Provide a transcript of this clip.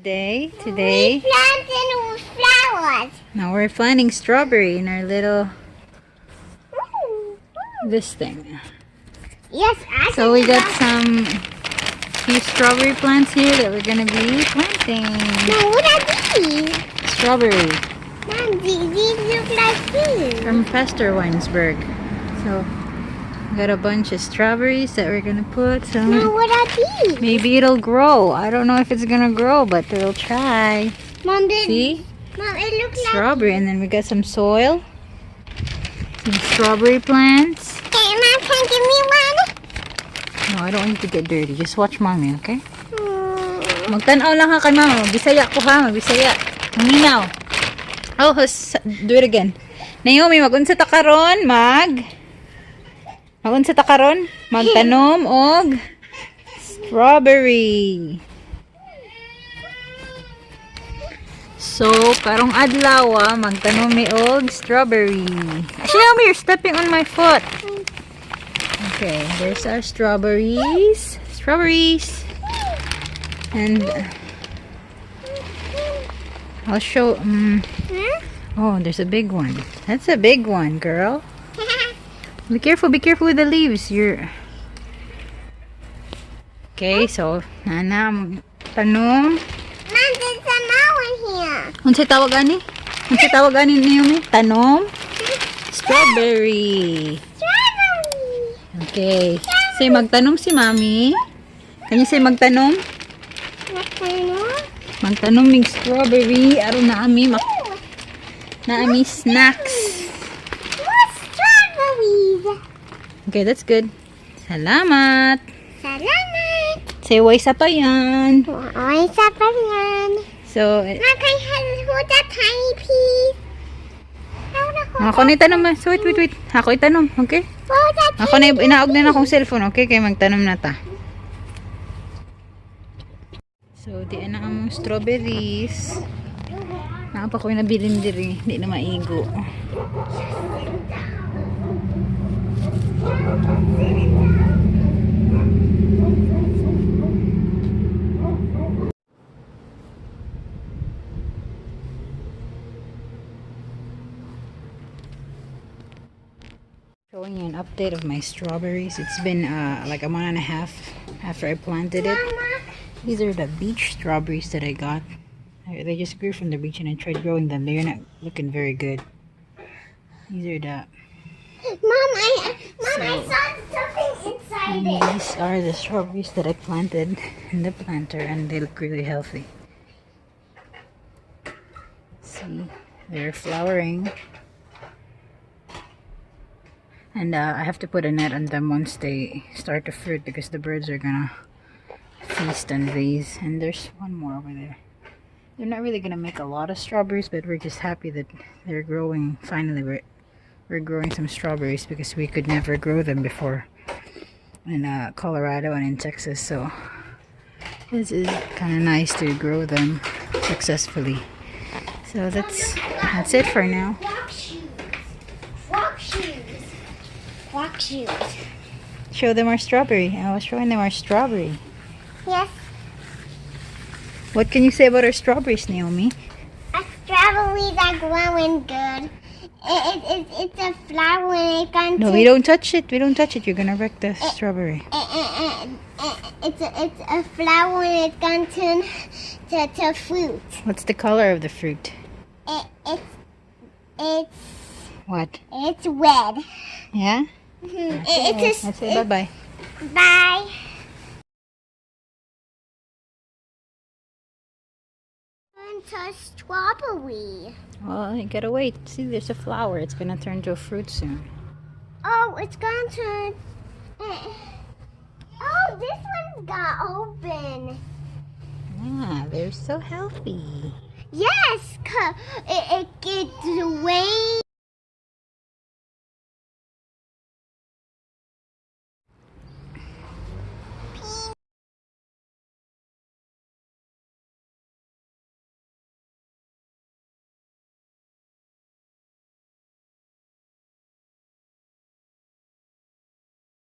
today? We planted flowers. Now we're planting strawberry in our little this thing. Yes, So we got some few strawberry plants here that we're gonna be planting. No, what are these? Strawberry Mom, these look like food. from Pastor Weinsberg. So we got a bunch of strawberries that we're gonna put. So No, what are these? maybe it'll grow. I don't know if it's gonna grow, but we'll try. Mom, See? Mom, it looks like Strawberry, and then we got some soil. Some strawberry plants. Okay, Mom, can you give me one? No, I don't want you to get dirty. Just watch mommy, okay? Magtanaw lang ha kay mama. Magbisaya ko ha. Magbisaya. Manginaw. Oh, do it again. Naomi, magunsa ta karon? Magunsa ta karon? Magtanom og strawberry. So, karong adlaw, magtanom mi og strawberry. Actually, Naomi, you're stepping on my foot. Okay, there's our strawberries. Strawberries. And I'll show. Oh, there's a big one. That's a big one, girl. Be careful with the leaves. Okay, so nana tanom. Mom, there's a one here. Unsay tawag ani? Unsay tawag ani Naomi? Tanom strawberry. Okay. Say magtanom si Mami. Kanya say magtanom? Magtanom ng strawberry. Aron na ami snacks. More strawberries. Okay, that's good. Salamat. Salamat. Say way sa pa yan. Ay, sa pa yan. So, Mom, can you hold that tiny piece? ako na itanong. So, wait. Ako itanong, okay? Hold that Ako na inaog na akong cellphone, okay? Kaya magtanom na ta. So, di na among strawberries. Nakapa ko yung nabilin diri. Di na maigo. Showing you an update of my strawberries. It's been like a month and a half after I planted it. These are the beach strawberries that I got. They just grew from the beach and I tried growing them. They're not looking very good. These are the... Mom, I saw something inside it. These are the strawberries that I planted in the planter and they look really healthy. See, they're flowering. And I have to put a net on them once they start to fruit because the birds are gonna feast on these. And there's one more over there. They're not really gonna make a lot of strawberries, but we're just happy that they're growing. Finally, we're growing some strawberries because we could never grow them before in Colorado and in Texas. So this is kind of nice to grow them successfully. So that's it for now. Walk shoes. Show them our strawberry. I was showing them our strawberry. Yes. What can you say about our strawberries, Naomi? Our strawberries are growing good. It's a flower when it comes No, we don't touch it. We don't touch it. You're gonna wreck the strawberry. It's a flower when it comes to fruit. What's the color of the fruit? It's What? It's red. Yeah? Let's say bye-bye. Bye. Into strawberry. Well, you gotta wait. See, there's a flower. It's gonna turn to a fruit soon. Oh, it's gonna turn. Oh, this one's got open. Yeah, they're so healthy. Yes, it gets rain.